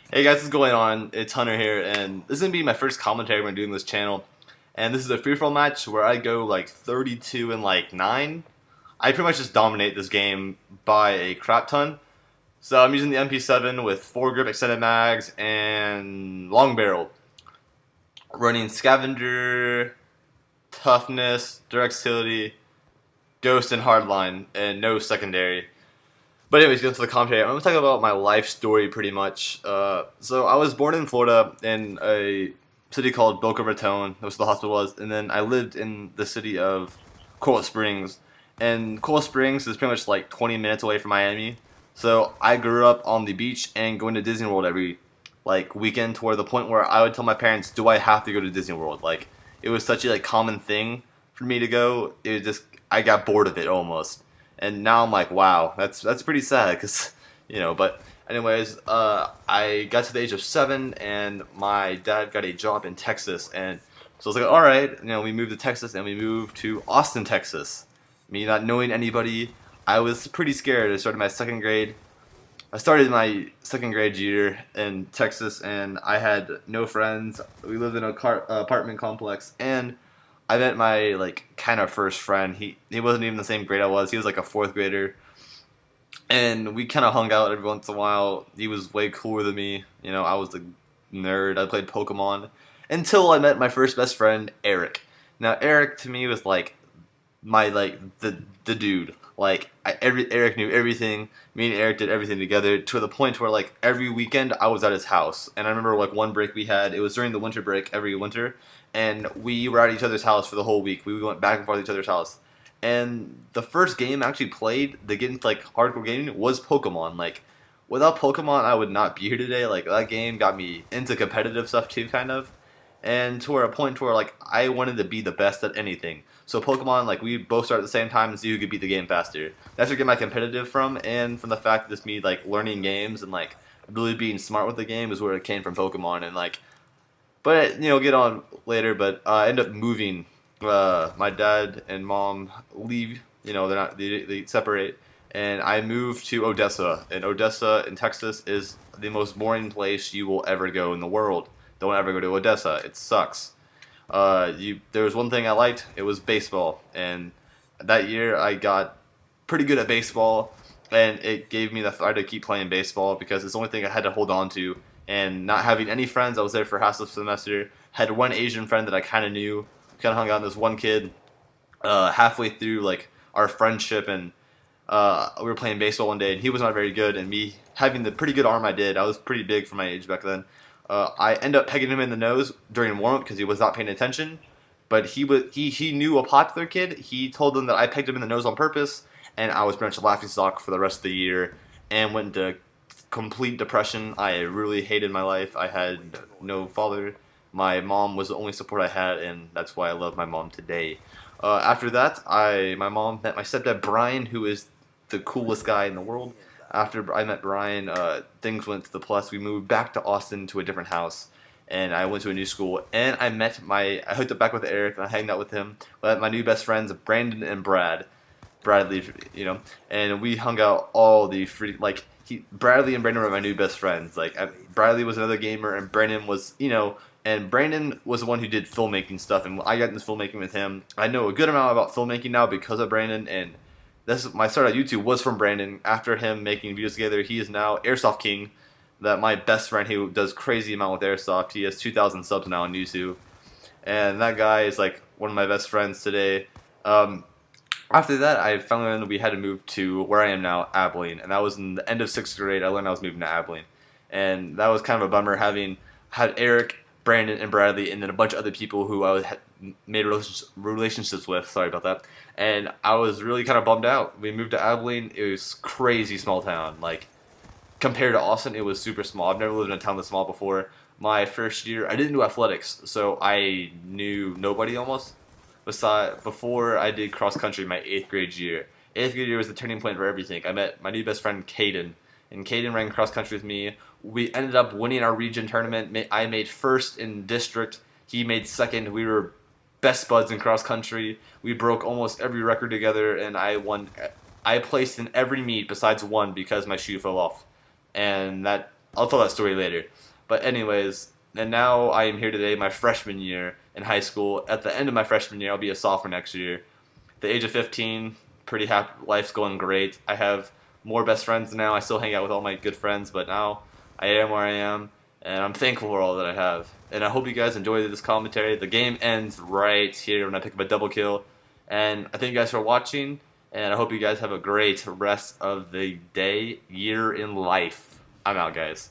Hey guys, what's going on? It's Hunter here, and this is gonna be my first commentary when doing this channel. And this is a free-for-all match where I go like 32 and like 9. I pretty much just dominate this game by a crap ton. So I'm using the MP7 with 4 grip extended mags and long barrel, running scavenger, toughness, direct utility, ghost, and hardline, and no secondary. But anyways, get into the commentary. I'm going to talk about my life story pretty much. So I was born in Florida in a city called Boca Raton, that's what the hospital was, and then I lived in the city of Coral Springs. And Coral Springs is pretty much like 20 minutes away from Miami. So I grew up on the beach and going to Disney World every like weekend, to where the point where I would tell my parents, "Do I have to go to Disney World?" Like it was such a like common thing for me to go. It was just I got bored of it almost. And now I'm like, wow, that's pretty sad, because But anyways, I got to the age of 7, and my dad got a job in Texas, and so I was like, all right, we moved to Texas, and we moved to Austin, Texas. Me not knowing anybody, I was pretty scared. I started my second grade. I started my second grade year in Texas, and I had no friends. We lived in a apartment complex, and I met my like kind of first friend. He wasn't even the same grade I was. He was like a fourth grader, and we kind of hung out every once in a while. He was way cooler than me. I was the nerd. I played Pokemon until I met my first best friend, Eric. Now, Eric to me was like my like the dude. Like Eric knew everything. Me and Eric did everything together, to the point where like every weekend I was at his house. And I remember like one break we had. It was during the winter break every winter, and we were at each other's house for the whole week. We went back and forth to each other's house. And the first game I actually played, the getting like hardcore gaming, was Pokemon. Like without Pokemon, I would not be here today. Like that game got me into competitive stuff too, kind of, and to where a point to where like I wanted to be the best at anything. So Pokemon, like we both start at the same time and see who could beat the game faster. That's where I get my competitive from, and from the fact that just me like learning games and like really being smart with the game is where it came from, Pokemon. And like, but get on later. But I end up moving. My dad and mom leave. They separate, and I moved to Odessa. And Odessa in Texas is the most boring place you will ever go in the world. Don't ever go to Odessa. It sucks. There was one thing I liked. It was baseball, and that year I got pretty good at baseball, and it gave me the fire to keep playing baseball, because it's the only thing I had to hold on to. And not having any friends, I was there for half the semester. Had one Asian friend that I kind of knew. Kind of hung out with this one kid. Halfway through like our friendship, and we were playing baseball one day, and he was not very good. And me having the pretty good arm I did, I was pretty big for my age back then. I ended up pegging him in the nose during warm up because he was not paying attention. But he knew a popular kid. He told them that I pegged him in the nose on purpose, and I was pretty much a laughing stock for the rest of the year, and went into complete depression. I really hated my life. I had no father. My mom was the only support I had, and that's why I love my mom today. After that, my mom met my stepdad Brian, who is the coolest guy in the world. After I met Brian, things went to the plus. We moved back to Austin to a different house, and I went to a new school. And I hooked up back with Eric, and I hanged out with him. I met my new best friends, Brandon and Bradley, and we hung out all the free like. Bradley and Brandon were my new best friends. Like Bradley was another gamer, and Brandon was, and Brandon was the one who did filmmaking stuff, and I got into filmmaking with him. I know a good amount about filmmaking now because of Brandon, and my start on YouTube was from Brandon. After him making videos together, he is now Airsoft King, that my best friend who does crazy amount with Airsoft. He has 2,000 subs now on YouTube, and that guy is like one of my best friends today. After that, I found out we had to move to where I am now, Abilene, and that was in the end of 6th grade. I learned I was moving to Abilene, and that was kind of a bummer, having had Eric, Brandon, and Bradley, and then a bunch of other people who had made relationships with. Sorry about that. And I was really kind of bummed out. We moved to Abilene. It was crazy small town. Like compared to Austin, it was super small. I've never lived in a town this small before. My first year, I didn't do athletics, so I knew nobody almost. Before I did cross country my 8th grade year. 8th grade year was the turning point for everything. I met my new best friend, Caden, and Caden ran cross country with me. We ended up winning our region tournament. I made first in district. He made second. We were best buds in cross country. We broke almost every record together, and I won. I placed in every meet besides one because my shoe fell off, and that I'll tell that story later. But anyways, and now I am here today, my freshman year in high school. At the end of my freshman year, I'll be a sophomore next year. At the age of 15, pretty happy. Life's going great. I have more best friends now. I still hang out with all my good friends, but now I am where I am, and I'm thankful for all that I have. And I hope you guys enjoyed this commentary. The game ends right here when I pick up a double kill. And I thank you guys for watching, and I hope you guys have a great rest of the day, year in life. I'm out, guys.